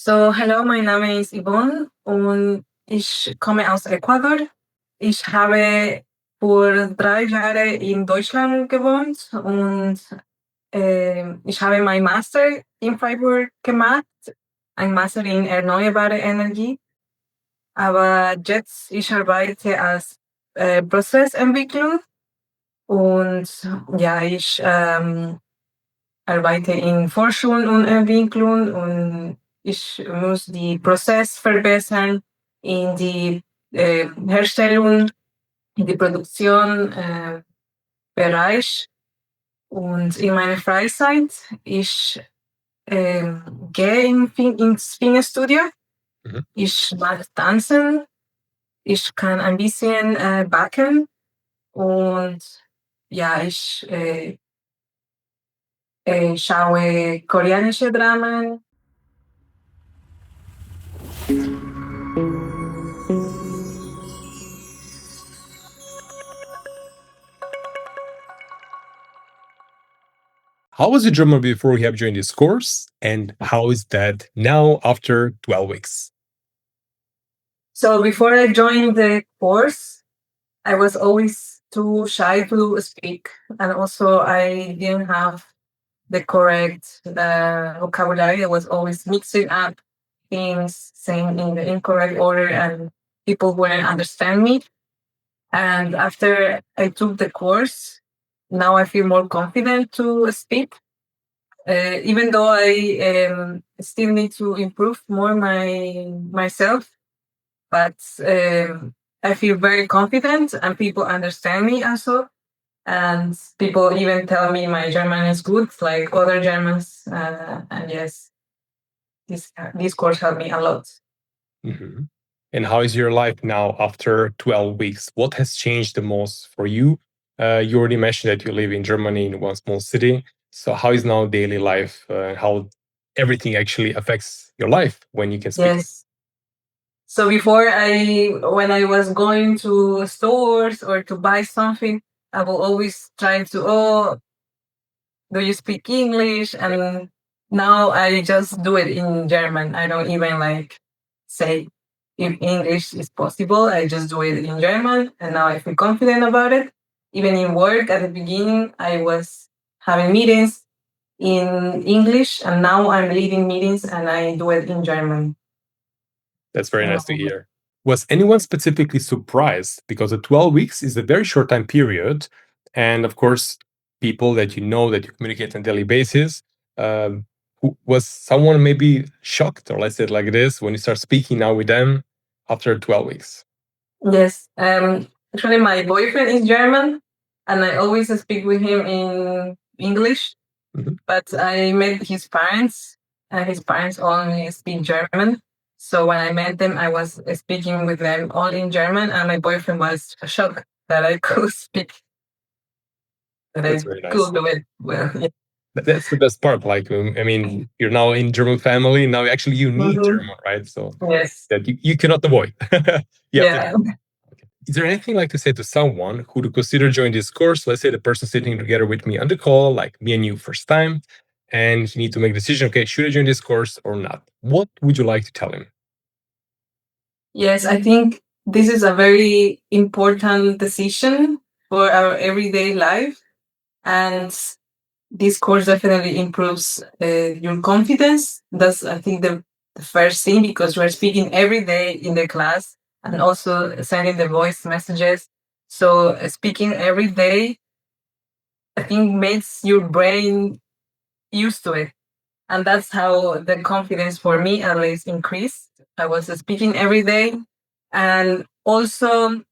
Hallo, mein Name ist Ivonne und ich komme aus Ecuador. Ich habe vor 3 Jahren in Deutschland gewohnt und ich habe mein Master in Freiburg gemacht, ein Master in erneuerbare Energie. Aber jetzt ich arbeite als Prozessentwicklung und ja, ich arbeite in Forschung und Entwicklung und ich muss die Prozess verbessern in die Herstellung, in die Produktion Bereich. Und in meiner Freizeit, ich gehe ins Fingerstudio. Mhm. Ich mag tanzen, ich kann ein bisschen backen und ja, ich schaue koreanische Dramen. How was your German before you have joined this course? And how is that now after 12 weeks? So before I joined the course, I was always too shy to speak, and also I didn't have the correct vocabulary. I was always mixing up things, saying in the incorrect order, and people wouldn't understand me. And after I took the course, now I feel more confident to speak. Even though I still need to improve more myself, but I feel very confident and people understand me also. And people even tell me my German is good, like other Germans. And yes, this course helped me a lot. Mhm. And how is your life now after 12 weeks? What has changed the most for you? You already mentioned that you live in Germany in one small city. So, how is now daily life? How everything actually affects your life when you can speak? Yes. So before when I was going to stores or to buy something, I will always try to, oh, do you speak English? And now I just do it in German. I don't even say if English is possible. I just do it in German, and now I feel confident about it. Even in work at the beginning, I was having meetings in English, and now I'm leading meetings and I do it in German. That's very nice to hear. Was anyone specifically surprised? Because the 12 weeks is a very short time period. And of course, people that you know that you communicate on a daily basis, was someone maybe shocked, or let's say it like this, when you start speaking now with them after 12 weeks? Yes. Actually, my boyfriend is German, and I always speak with him in English. Mhm. But I met his parents, and his parents only speak German. So when I met them, I was speaking with them all in German, and my boyfriend was shocked that I could speak, that That's I very nice. could do it well. Yeah. That's the best part. Like, I mean, you're now in German family. Now, actually, you need Mhm. German, right? So Yes. that you cannot avoid. You have to Yeah. Is there anything like to say to someone who to consider joining this course? Let's say the person sitting together with me on the call, like me and you, first time, and you need to make a decision. Okay, should I join this course or not? What would you like to tell him? Yes, I think this is a very important decision for our everyday life. And this course definitely improves your confidence. That's, I think, the first thing, because we're speaking every day in the class and also sending the voice messages. So speaking every day, I think, makes your brain used to it. And that's how the confidence for me at least increased. I was speaking every day, and also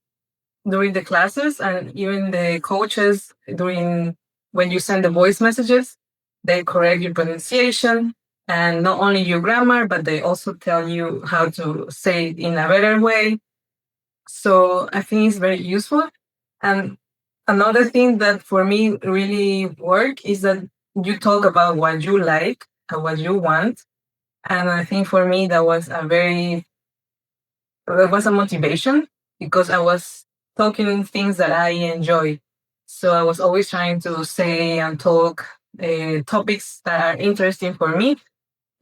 during the classes, and even the coaches during when you send the voice messages, they correct your pronunciation and not only your grammar, but they also tell you how to say it in a better way. So I think it's very useful. And another thing that for me really work is that you talk about what you like and what you want. And I think for me that was a motivation, because I was talking things that I enjoy. So I was always trying to say and talk topics that are interesting for me.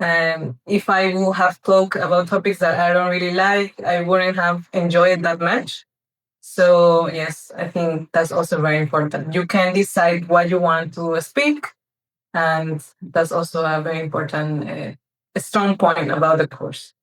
If I will have talked about topics that I don't really like, I wouldn't have enjoyed that much. So yes, I think that's also very important. You can decide what you want to speak, and that's also a very important, a strong point about the course.